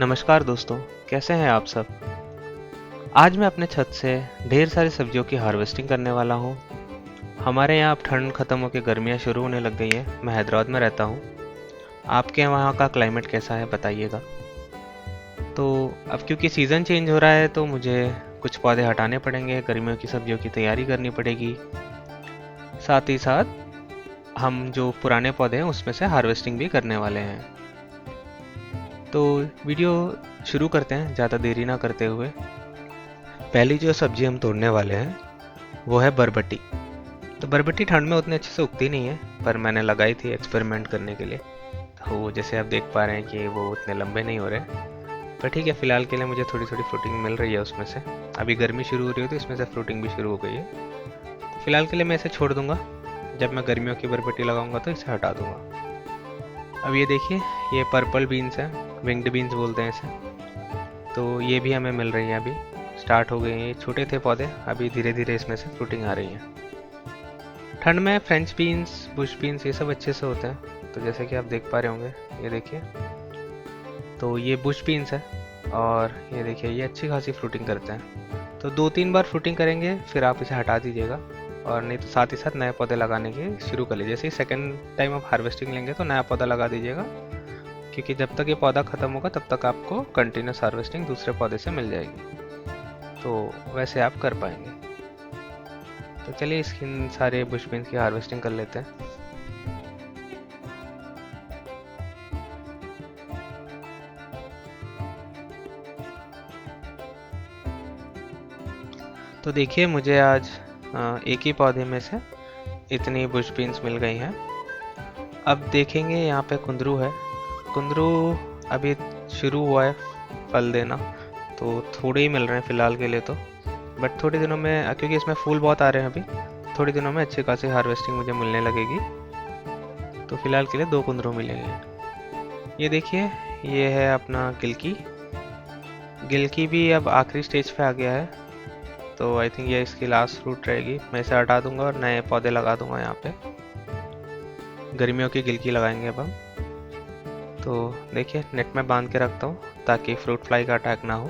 नमस्कार दोस्तों, कैसे हैं आप सब। आज मैं अपने छत से ढेर सारी सब्जियों की हार्वेस्टिंग करने वाला हूँ। हमारे यहाँ अब ठंड खत्म होकर गर्मियाँ शुरू होने लग गई हैं। मैं हैदराबाद में रहता हूँ। आपके वहाँ का क्लाइमेट कैसा है बताइएगा। तो अब क्योंकि सीज़न चेंज हो रहा है तो मुझे कुछ पौधे हटाने पड़ेंगे, गर्मियों की सब्जियों की तैयारी करनी पड़ेगी। साथ ही साथ हम जो पुराने पौधे हैं उसमें से हार्वेस्टिंग भी करने वाले हैं। तो वीडियो शुरू करते हैं ज़्यादा देरी ना करते हुए। पहली जो सब्जी हम तोड़ने वाले हैं वो है बरबटी। तो बरबटी ठंड में उतने अच्छे से उगती नहीं है, पर मैंने लगाई थी एक्सपेरिमेंट करने के लिए। तो जैसे आप देख पा रहे हैं कि वो उतने लंबे नहीं हो रहे, पर ठीक है, फिलहाल के लिए मुझे थोड़ी थोड़ी फ्रूटिंग मिल रही है उसमें से। अभी गर्मी शुरू हो रही है तो इसमें से फ्रूटिंग भी शुरू हो गई है। तो फिलहाल के लिए मैं इसे छोड़ दूंगा। जब मैं गर्मियों की बरबटी लगाऊंगा तो इसे हटा दूंगा। अब ये देखिए, ये पर्पल बीन्स है, विंग्ड बीन्स बोलते हैं इसे। तो ये भी हमें मिल रही है, अभी स्टार्ट हो गई हैं। ये छोटे थे पौधे, अभी धीरे धीरे इसमें से फ्रूटिंग आ रही है। ठंड में फ्रेंच बीन्स, बुश बीन्स, ये सब अच्छे से होते हैं। तो जैसे कि आप देख पा रहे होंगे, ये देखिए, तो ये बुश बीन्स है और ये देखिए ये अच्छी खासी फ्रूटिंग करते हैं। तो 2-3 बार फ्रूटिंग करेंगे फिर आप इसे हटा दीजिएगा, और नहीं तो साथ ही साथ नए पौधे लगाने के शुरू कर लीजिए। जैसे ही सेकेंड टाइम आप हार्वेस्टिंग लेंगे तो नया पौधा लगा दीजिएगा, क्योंकि जब तक ये पौधा ख़त्म होगा तब तक आपको कंटिन्यूस हार्वेस्टिंग दूसरे पौधे से मिल जाएगी। तो वैसे आप कर पाएंगे। तो चलिए इसकी सारे बुश बीन्स की हार्वेस्टिंग कर लेते हैं। तो देखिए, मुझे आज एक ही पौधे में से इतनी बुश बीन्स मिल गई हैं। अब देखेंगे, यहाँ पे कुंदरू है। कुंदरू अभी शुरू हुआ है फल देना, तो थोड़े ही मिल रहे हैं फ़िलहाल के लिए तो। बट थोड़े दिनों में, क्योंकि इसमें फूल बहुत आ रहे हैं अभी, थोड़े दिनों में अच्छी खासी हार्वेस्टिंग मुझे मिलने लगेगी। तो फ़िलहाल के लिए 2 कुंदरू मिलेंगे। ये देखिए, ये है अपना गिलकी। गिलकी भी अब आखिरी स्टेज पे आ गया है, तो आई थिंक ये इसकी लास्ट फ्रूट रहेगी। मैं इसे हटा दूंगा और नए पौधे लगा दूंगा यहाँ पे। गर्मियों की गिलकी लगाएंगे अब हम। तो देखिए, नेट में बांध के रखता हूँ ताकि फ्रूट फ्लाई का अटैक ना हो।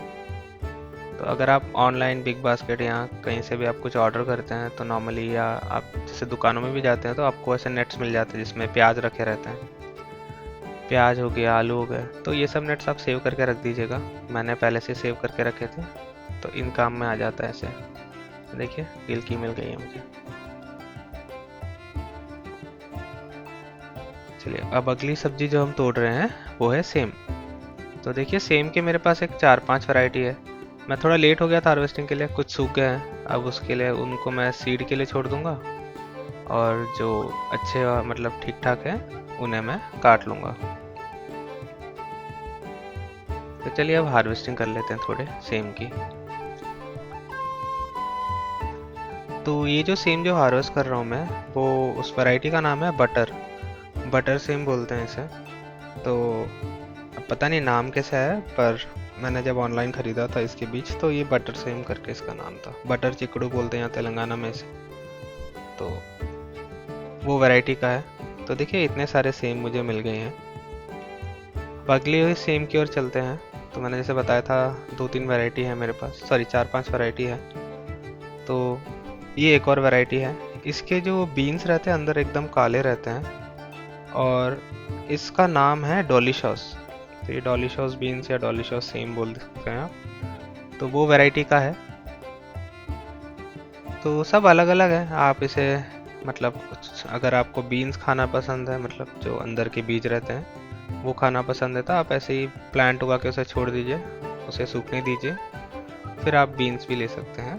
तो अगर आप ऑनलाइन बिग बास्केट या कहीं से भी आप कुछ ऑर्डर करते हैं तो नॉर्मली, या आप जैसे दुकानों में भी जाते हैं तो आपको ऐसे नेट्स मिल जाते हैं जिसमें प्याज रखे रहते हैं। प्याज हो गया, आलू हो गए, तो ये सब नेट्स आप सेव करके रख दीजिएगा। मैंने पहले से सेव करके रखे थे, तो इन काम में आ जाता है ऐसे। देखिए, गिलकी मिल गई है मुझे। चलिए, अब अगली सब्जी जो हम तोड़ रहे हैं वो है सेम। तो देखिए, सेम के मेरे पास एक 4-5 वैरायटी है। मैं थोड़ा लेट हो गया था हार्वेस्टिंग के लिए, कुछ सूख गए हैं। अब उसके लिए उनको मैं सीड के लिए छोड़ दूंगा, और जो अच्छे मतलब ठीक ठाक है उन्हें मैं काट लूँगा। तो चलिए अब हार्वेस्टिंग कर लेते हैं थोड़े सेम की। तो ये जो सेम जो हार्वेस्ट कर रहा हूँ मैं, वो उस वैरायटी का नाम है बटर। बटर सेम बोलते हैं इसे। तो अब पता नहीं नाम कैसा है, पर मैंने जब ऑनलाइन ख़रीदा था इसके बीज, तो ये बटर सेम करके इसका नाम था। बटर चिकड़ू बोलते हैं यहाँ तेलंगाना में इसे। तो वो वैरायटी का है। तो देखिए, इतने सारे सेम मुझे मिल गए हैं। अब अगली हुई सेम की ओर चलते हैं। तो मैंने जैसे बताया था, 2-3 वैरायटी है मेरे पास, सॉरी 4-5 वैरायटी है। तो ये एक और वैरायटी है। इसके जो बीन्स रहते हैं अंदर एकदम काले रहते हैं, और इसका नाम है डॉली सॉस। तो ये डॉली सॉस बीन्स या डॉली सॉस सेम बोल सकते हैं आप। तो वो वैरायटी का है। तो सब अलग अलग है। आप इसे मतलब कुछ, अगर आपको बीन्स खाना पसंद है, मतलब जो अंदर के बीज रहते हैं वो खाना पसंद है, तो आप ऐसे ही प्लांट उगा के उसे छोड़ दीजिए, उसे सूखने दीजिए, फिर आप बीन्स भी ले सकते हैं।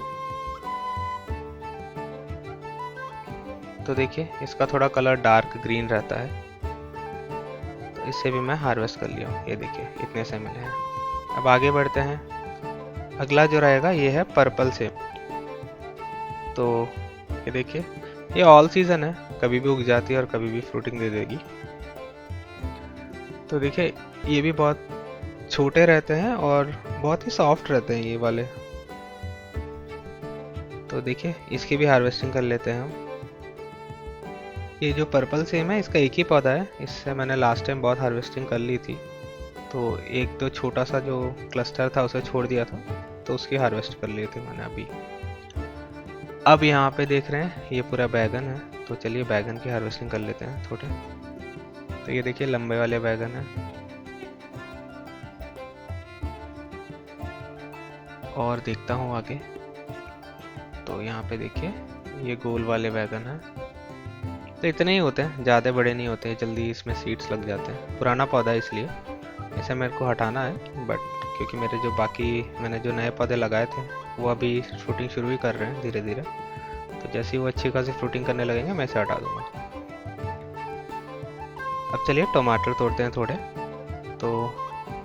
तो देखिए, इसका थोड़ा कलर डार्क ग्रीन रहता है। तो इसे भी मैं हार्वेस्ट कर लिया हूँ। ये देखिए, इतने से मिले हैं। अब आगे बढ़ते हैं। अगला जो रहेगा ये है पर्पल सेब। तो ये देखिए, ये ऑल सीजन है, कभी भी उग जाती है और कभी भी फ्रूटिंग दे देगी। तो देखिए, ये भी बहुत छोटे रहते हैं और बहुत ही सॉफ्ट रहते हैं ये वाले। तो देखिए, इसकी भी हार्वेस्टिंग कर लेते हैं हम। ये जो पर्पल सेम है, इसका एक ही पौधा है। इससे मैंने लास्ट टाइम बहुत हार्वेस्टिंग कर ली थी, तो एक तो छोटा सा जो क्लस्टर था उसे छोड़ दिया था, तो उसकी हार्वेस्ट कर लिए थे मैंने अभी। अब यहाँ पे देख रहे हैं ये पूरा बैगन है, तो चलिए बैगन की हार्वेस्टिंग कर लेते हैं थोड़े। तो ये देखिए लंबे वाले बैगन है, और देखता हूँ आगे। तो यहाँ पे देखिए ये गोल वाले बैगन है। तो इतने ही होते हैं, ज़्यादा बड़े नहीं होते, जल्दी इसमें सीड्स लग जाते हैं। पुराना पौधा है इसलिए इसे मेरे को हटाना है, बट क्योंकि मेरे जो बाकी मैंने जो नए पौधे लगाए थे वो अभी फ्रूटिंग शुरू ही कर रहे हैं धीरे धीरे। तो जैसे ही वो अच्छी खासी फ्रूटिंग करने लगेंगे मैं इसे हटा दूंगा। अब चलिए टमाटर तोड़ते हैं थोड़े। तो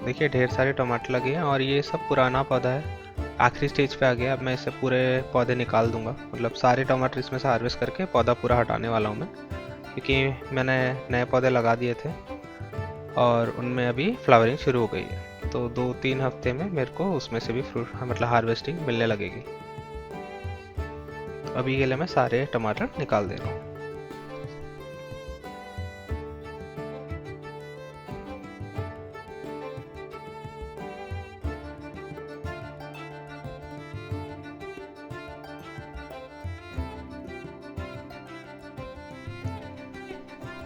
देखिए ढेर सारे टमाटर लगे हैं, और ये सब पुराना पौधा है, आखिरी स्टेज पे आ गया। अब मैं इसे पूरे पौधे निकाल दूंगा, मतलब सारे टमाटर इसमें से हार्वेस्ट करके पौधा पूरा हटाने वाला हूँ मैं, क्योंकि मैंने नए पौधे लगा दिए थे और उनमें अभी फ्लावरिंग शुरू हो गई है। तो 2-3 हफ्ते में मेरे को उसमें से भी फ्रूट मतलब हार्वेस्टिंग मिलने लगेगी। तो अभी के लिए मैं सारे टमाटर निकाल दे रहा हूँ।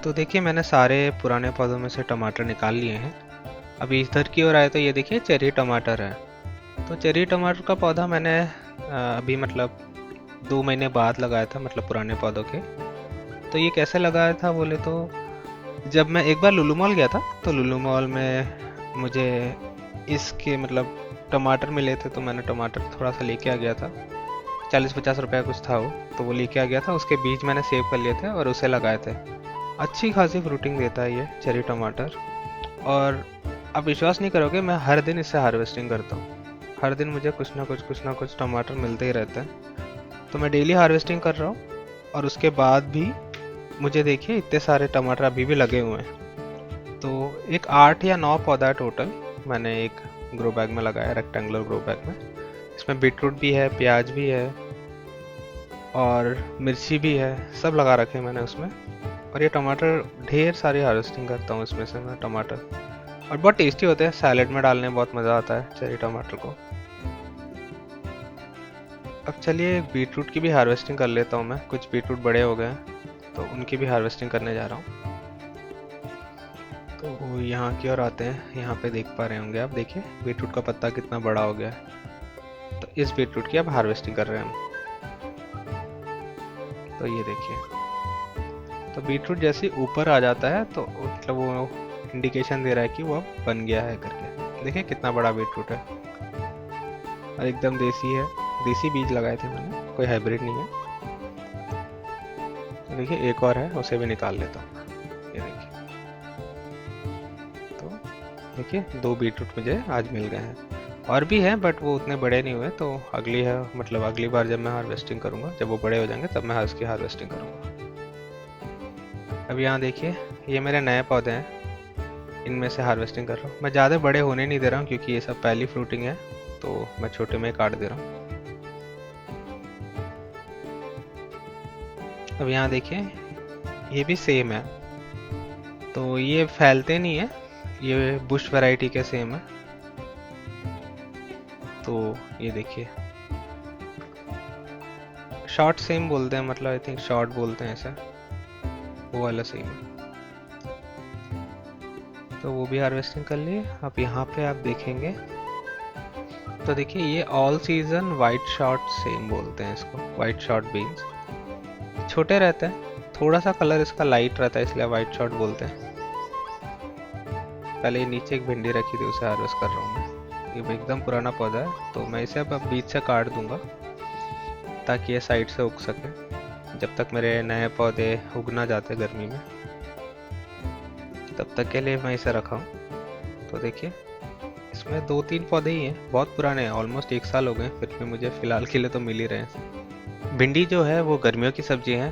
तो देखिए मैंने सारे पुराने पौधों में से टमाटर निकाल लिए हैं। अभी इधर की ओर आए तो ये देखिए चेरी टमाटर है। तो चेरी टमाटर का पौधा मैंने अभी मतलब 2 महीने बाद लगाया था, मतलब पुराने पौधों के। तो ये कैसे लगाया था बोले तो, जब मैं एक बार लुलु मॉल गया था, तो लुलु मॉल में मुझे इसके मतलब टमाटर मिले थे, तो मैंने टमाटर थोड़ा सा लेके आ गया था। 40-50 रुपया कुछ था वो, तो वो लेके आ गया था। उसके बीज मैंने सेव कर लिए थे और उसे लगाए थे। अच्छी खासी फ्रूटिंग देता है ये चेरी टमाटर, और आप विश्वास नहीं करोगे मैं हर दिन इससे हार्वेस्टिंग करता हूँ। हर दिन मुझे कुछ ना कुछ टमाटर मिलते ही रहते हैं। तो मैं डेली हार्वेस्टिंग कर रहा हूँ, और उसके बाद भी मुझे देखिए इतने सारे टमाटर अभी भी लगे हुए हैं। तो एक 8 या 9 पौधा है टोटल, मैंने एक ग्रो बैग में लगाया, रेक्टेंगुलर ग्रो बैग में। इसमें बीटरूट भी है, प्याज भी है, और मिर्ची भी है, सब लगा रखे हैं मैंने उसमें। और ये टमाटर ढेर सारी हार्वेस्टिंग करता हूँ इसमें से मैं टमाटर, और बहुत टेस्टी होते हैं, सैलेड में डालने में बहुत मज़ा आता है चेरी टमाटर को। अब चलिए बीटरूट की भी हार्वेस्टिंग कर लेता हूँ मैं। कुछ बीटरूट बड़े हो गए हैं तो उनकी भी हार्वेस्टिंग करने जा रहा हूँ। तो यहाँ की ओर आते हैं। यहाँ पे देख पा रहे होंगे आप, देखिए बीटरूट का पत्ता कितना बड़ा हो गया है। तो इस बीटरूट की अब हार्वेस्टिंग कर रहे हैं हम। तो ये देखिए, तो बीटरूट जैसे ऊपर आ जाता है तो मतलब वो इंडिकेशन दे रहा है कि वो अब बन गया है करके। देखिए कितना बड़ा बीटरूट है, और एकदम देसी है। देसी बीज लगाए थे मैंने, कोई हाइब्रिड नहीं है। तो देखिए एक और है, उसे भी निकाल लेता हूँ। ये देखिए, तो देखिए 2 बीटरूट मुझे आज मिल गए हैं। और भी हैं बट वो उतने बड़े नहीं हुए, तो अगली है मतलब अगली बार जब मैं हार्वेस्टिंग करूँगा, जब वो बड़े हो जाएंगे तब मैं उसकी हार्वेस्टिंग करूँगा। अब यहाँ देखिए ये मेरे नए पौधे हैं, इनमें से हार्वेस्टिंग कर रहा हूँ मैं। ज़्यादा बड़े होने नहीं दे रहा हूँ क्योंकि ये सब पहली फ्रूटिंग है, तो मैं छोटे में काट दे रहा हूँ। अब यहाँ देखिए ये भी सेम है, तो ये फैलते नहीं है, ये बुश वैरायटी के सेम है। तो ये देखिए शॉर्ट सेम बोलते हैं, मतलब आई थिंक शॉर्ट बोलते हैं ऐसा, वो वाला सेम है। तो वो भी हार्वेस्टिंग कर लिए। अब यहाँ पे आप देखेंगे तो देखिए ये all season white short same बोलते हैं इसको, वाइट शॉर्ट बीन्स। छोटे रहते हैं, थोड़ा सा कलर इसका लाइट रहता है, इसलिए वाइट शॉर्ट बोलते हैं। पहले ये नीचे एक भिंडी रखी थी, उसे हार्वेस्ट कर रहा हूँ मैं। ये एकदम पुराना पौधा है, तो मैं इसे अब बीच से काट दूंगा ताकि ये साइड से उग सके, जब तक मेरे नए पौधे उग ना जाते गर्मी में, तब तक के लिए मैं इसे रखा हूँ। तो देखिए इसमें 2-3 पौधे ही हैं, बहुत पुराने हैं, ऑलमोस्ट 1 साल हो गए, फिर भी मुझे फ़िलहाल के लिए तो मिल ही रहे हैं। भिंडी जो है वो गर्मियों की सब्जी है,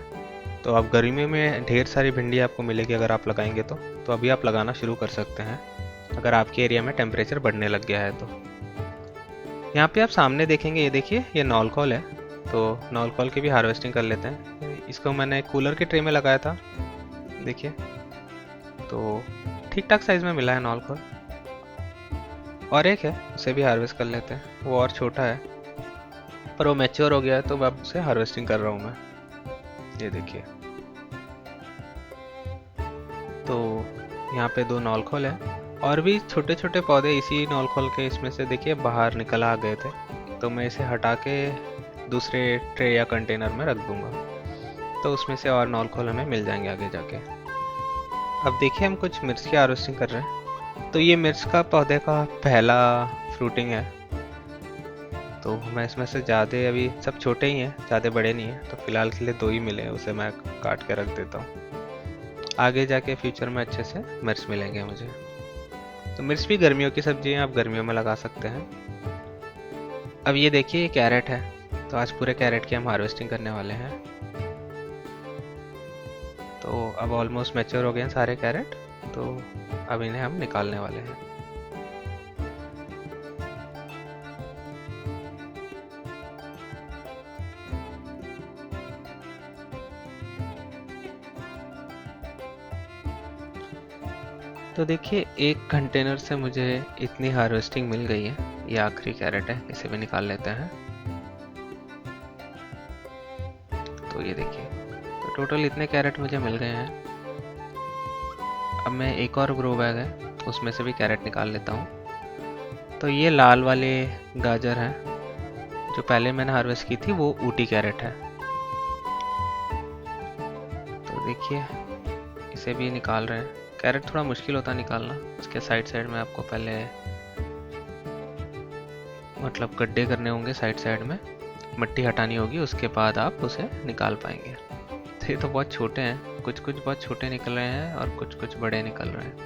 तो अब गर्मियों में ढेर सारी भिंडी आपको मिलेगी अगर आप लगाएंगे तो अभी आप लगाना शुरू कर सकते हैं अगर आपके एरिया में टेम्परेचर बढ़ने लग गया है तो। यहाँ पे आप सामने देखेंगे, ये देखिए ये नॉलकॉल है, तो नॉलकॉल की भी हार्वेस्टिंग कर लेते हैं। इसको मैंने कूलर के ट्रे में लगाया था, देखिए तो ठीक ठाक साइज़ में मिला है नॉलकॉल। और एक है, उसे भी हार्वेस्ट कर लेते हैं। वो और छोटा है पर वो मैच्योर हो गया है, तो अब उसे हार्वेस्टिंग कर रहा हूँ मैं। ये देखिए। तो यहाँ पे 2 नौलखोल है और भी छोटे छोटे पौधे इसी नौलखोल के इसमें से देखिए बाहर निकल आ गए थे, तो मैं इसे हटा के दूसरे ट्रे या कंटेनर में रख दूंगा, तो उसमें से और नौलखोल हमें मिल जाएंगे आगे जाके। अब देखिए हम कुछ मिर्च की हार्वेस्टिंग कर रहे हैं। तो ये मिर्च का पौधे का पहला फ्रूटिंग है। तो मैं इसमें से ज़्यादा, अभी सब छोटे ही हैं, ज़्यादा बड़े नहीं हैं, तो फिलहाल के लिए 2 ही मिले हैं, उसे मैं काट के रख देता हूँ। आगे जाके फ्यूचर में अच्छे से मिर्च मिलेंगे मुझे। तो मिर्च भी गर्मियों की सब्जी है, आप गर्मियों में लगा सकते हैं। अब ये देखिए, ये कैरेट है, तो आज पूरे कैरेट की हम हार्वेस्टिंग करने वाले हैं। तो अब ऑलमोस्ट मैच्योर हो गए हैं सारे कैरेट, तो अब इन्हें हम निकालने वाले हैं। तो देखिए, एक कंटेनर से मुझे इतनी हार्वेस्टिंग मिल गई है। ये आखिरी कैरेट है, इसे भी निकाल लेते हैं। तो ये देखिए, तो टोटल इतने कैरेट मुझे मिल गए हैं। अब मैं एक और ग्रो बैग है, उसमें से भी कैरेट निकाल लेता हूँ। तो ये लाल वाले गाजर हैं, जो पहले मैंने हार्वेस्ट की थी, वो ऊटी कैरेट है। तो देखिए, इसे भी निकाल रहे हैं। कैरेट थोड़ा मुश्किल होता है निकालना, उसके साइड साइड में आपको पहले मतलब गड्ढे करने होंगे, साइड साइड में मिट्टी हटानी होगी, उसके बाद आप उसे निकाल पाएंगे। तो ये तो बहुत छोटे हैं, कुछ कुछ बहुत छोटे निकल रहे हैं और कुछ कुछ बड़े निकल रहे हैं।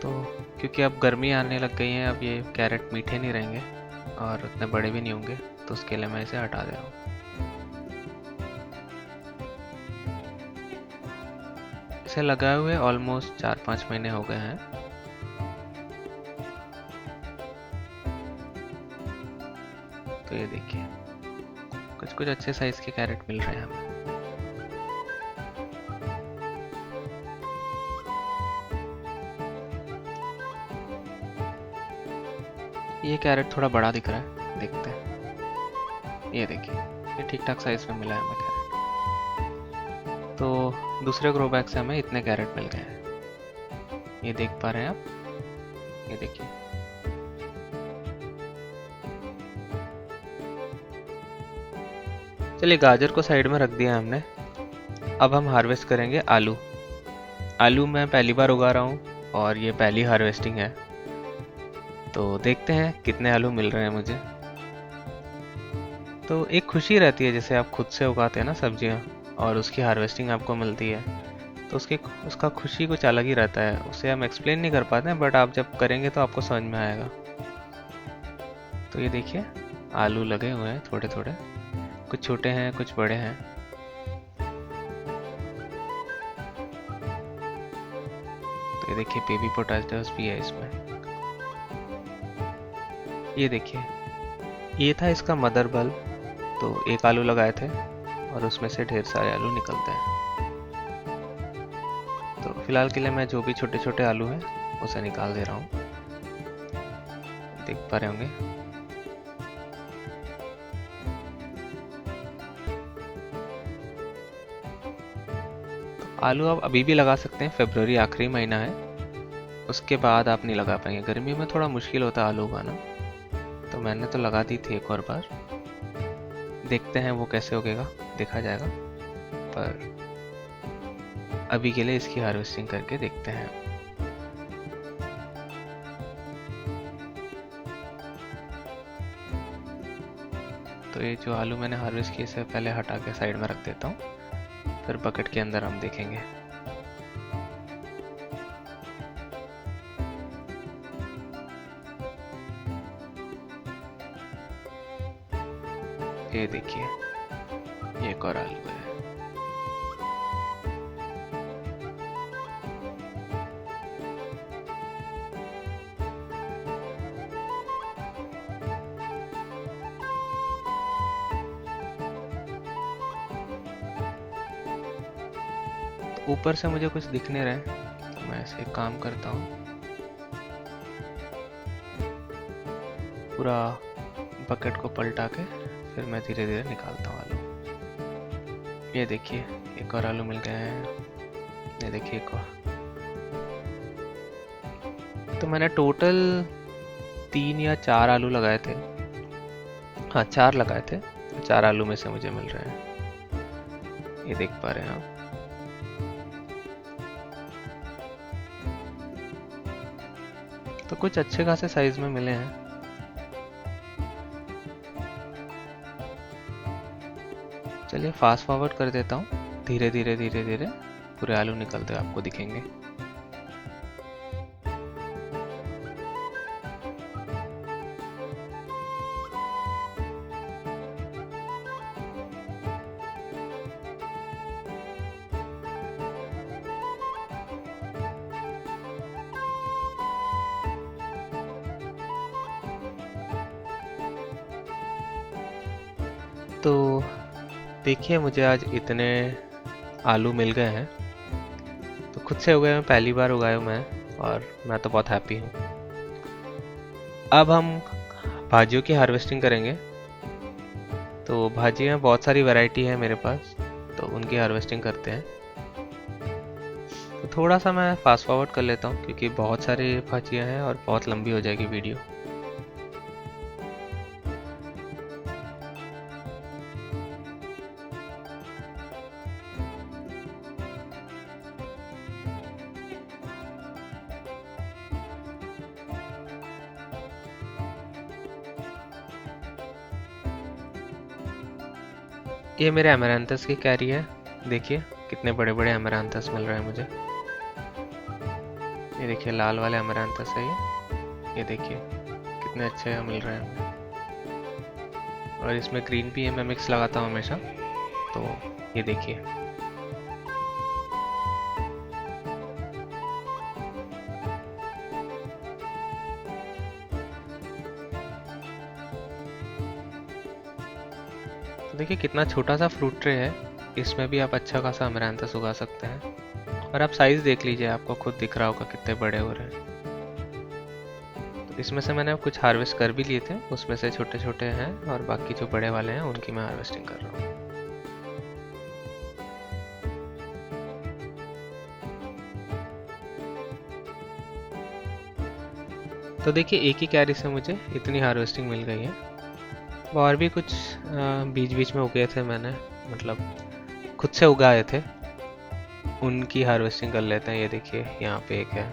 तो क्योंकि अब गर्मी आने लग गई है, अब ये कैरेट मीठे नहीं रहेंगे और उतने बड़े भी नहीं होंगे, तो उसके लिए मैं इसे हटा दे रहा हूँ। इसे लगाए हुए ऑलमोस्ट 4-5 महीने हो गए हैं। तो ये देखिए, कुछ कुछ अच्छे साइज के कैरेट मिल रहे हैं हमें। ये कैरेट थोड़ा बड़ा दिख रहा है, देखते हैं। ये देखिए, ये ठीक ठाक साइज में मिला है हमें कैरेट। तो दूसरे ग्रो बैग से हमें इतने कैरेट मिल गए हैं, ये देख पा रहे हैं आप। ये देखिए, चलिए गाजर को साइड में रख दिया हमने। अब हम हार्वेस्ट करेंगे आलू। आलू मैं पहली बार उगा रहा हूँ और ये पहली हार्वेस्टिंग है, तो देखते हैं कितने आलू मिल रहे हैं मुझे। तो एक खुशी रहती है, जैसे आप खुद से उगाते हैं ना सब्जियाँ और उसकी हार्वेस्टिंग आपको मिलती है, तो उसका खुशी कुछ अलग ही रहता है। उसे हम एक्सप्लेन नहीं कर पाते हैं, बट आप जब करेंगे तो आपको समझ में आएगा। तो ये देखिए, आलू लगे हुए हैं थोड़े थोड़े, कुछ छोटे हैं कुछ बड़े हैं। तो ये देखिए, बेबी पोटैटोस भी है इसमें। ये देखिए, ये था इसका मदर बल्ब। तो एक आलू लगाए थे और उसमें से ढेर सारे आलू निकलते हैं। तो फिलहाल के लिए मैं जो भी छोटे छोटे आलू हैं उसे निकाल दे रहा हूँ, देख पा रहे होंगे। तो आलू आप अभी भी लगा सकते हैं, फरवरी आखिरी महीना है, उसके बाद आप नहीं लगा पाएंगे। गर्मी में थोड़ा मुश्किल होता है आलू उगाना, तो मैंने तो लगा दी थी एक और बार। देखते हैं वो कैसे उगेगा, देखा जाएगा, पर अभी के लिए इसकी हार्वेस्टिंग करके देखते हैं। तो ये जो आलू मैंने हार्वेस्ट किए इसे पहले हटा के साइड में रख देता हूँ, फिर बकेट के अंदर हम देखेंगे। ये देखिए, ये एक और आलू है। ऊपर से मुझे कुछ दिख नहीं रहा है, तो मैं ऐसे एक काम करता हूँ, पूरा बकेट को पलटा के फिर मैं धीरे धीरे निकालता हूँ आलू। ये देखिए एक और आलू मिल गया है, ये देखिए एक और। तो मैंने टोटल 3 या 4 आलू लगाए थे, हाँ 4 लगाए थे। 4 आलू में से मुझे मिल रहे हैं, ये देख पा रहे हैं आप। तो कुछ अच्छे खासे साइज में मिले हैं। चलिए फास्ट फॉरवर्ड कर देता हूँ, धीरे धीरे धीरे धीरे पूरे आलू निकलते आपको दिखेंगे। तो देखिए मुझे आज इतने आलू मिल गए हैं, तो खुद से उगाए, मैं पहली बार उगाया मैं, और मैं तो बहुत हैप्पी हूँ। अब हम भाजियों की हार्वेस्टिंग करेंगे। तो भाजी में बहुत सारी वैरायटी है मेरे पास, तो उनकी हार्वेस्टिंग करते हैं। तो थोड़ा सा मैं फास्ट फॉरवर्ड कर लेता हूँ क्योंकि बहुत सारी भाजियाँ हैं और बहुत लंबी हो जाएगी वीडियो। ये मेरे एमेरांथस की कैरी है, देखिए कितने बड़े बड़े एमेरांथस मिल रहे हैं मुझे। ये देखिए लाल वाले एमेरांथस है ये देखिए कितने अच्छे मिल रहे हैं। और इसमें ग्रीन भी है, मैं मिक्स लगाता हूँ हमेशा। तो ये देखिए तो देखिए कितना छोटा सा फ्रूट ट्रे है, इसमें भी आप अच्छा खासा अमरांथस उगा सकते हैं। और आप साइज देख लीजिए, आपको खुद दिख रहा होगा कितने बड़े हो रहे हैं। तो इसमें से मैंने कुछ हार्वेस्ट कर भी लिए थे, उसमें से छोटे छोटे हैं और बाकी जो बड़े वाले हैं उनकी मैं हार्वेस्टिंग कर रहा हूँ। तो देखिए एक ही कैरी से मुझे इतनी हार्वेस्टिंग मिल गई है। और भी कुछ बीच बीच में उगे थे मैंने, मतलब खुद से उगाए थे, उनकी हार्वेस्टिंग कर लेते हैं। ये देखिए यहाँ पे एक है,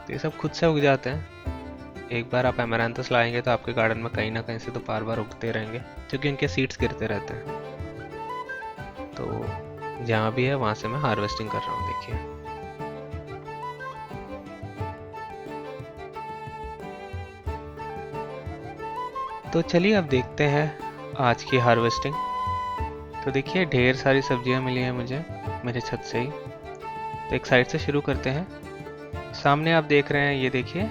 तो ये सब खुद से उग जाते हैं। एक बार आप एमेरांथस लाएंगे तो आपके गार्डन में कहीं ना कहीं से तो बार बार उगते रहेंगे, क्योंकि उनके सीड्स गिरते रहते हैं। तो जहाँ भी है वहाँ से मैं हार्वेस्टिंग कर रहा हूँ, देखिए। तो चलिए अब देखते हैं आज की हार्वेस्टिंग। तो देखिए ढेर सारी सब्जियां मिली हैं मुझे मेरे छत से ही। तो एक साइड से शुरू करते हैं। सामने आप देख रहे हैं, ये देखिए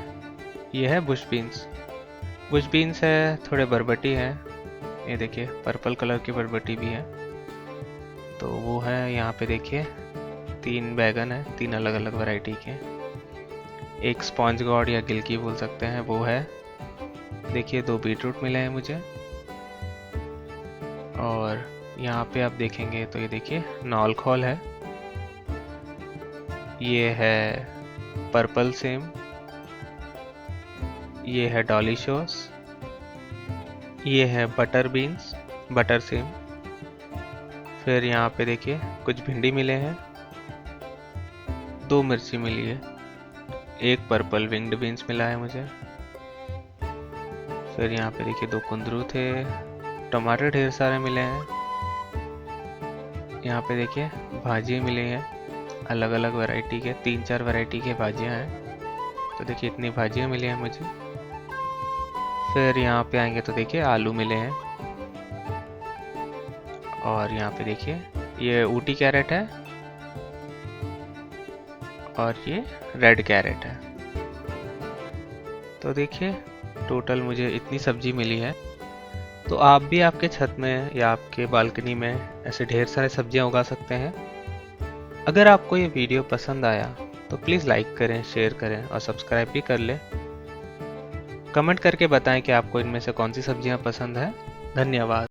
ये है बुश बीन्स। बुश बीन्स है, थोड़े बरबटी है, ये देखिए पर्पल कलर की बरबटी भी है। तो वो है, यहाँ पे देखिए 3 बैगन है, 3 अलग अलग वैरायटी के। एक स्पॉन्ज गॉड या गिलकी बोल सकते हैं, वो है। देखिए 2 बीटरूट मिले हैं मुझे। और यहाँ पे आप देखेंगे तो ये देखिए नॉलखॉल है, ये है पर्पल सेम, ये है डॉली शोस, ये है बटर बीन्स, बटर सेम। फिर यहाँ पे देखिए कुछ भिंडी मिले हैं, 2 मिर्ची मिली है, एक पर्पल विंग्ड बीन्स मिला है मुझे। फिर यहाँ पे देखिए 2 कुंदरू थे, टमाटर ढेर सारे मिले हैं। यहाँ पे देखिए भाजी मिले हैं, अलग अलग वैरायटी के, 3-4 वैरायटी के भाजियाँ हैं। तो देखिए इतनी भाजियाँ मिली हैं मुझे। फिर यहाँ पे आएंगे तो देखिए आलू मिले हैं। और यहाँ पे देखिए ये ऊटी कैरेट है और ये रेड कैरेट है। तो देखिए टोटल मुझे इतनी सब्जी मिली है। तो आप भी आपके छत में या आपके बालकनी में ऐसे ढेर सारे सब्जियां उगा सकते हैं। अगर आपको ये वीडियो पसंद आया तो प्लीज़ लाइक करें, शेयर करें और सब्सक्राइब भी कर लें। कमेंट करके बताएं कि आपको इनमें से कौन सी सब्जियां पसंद है। धन्यवाद।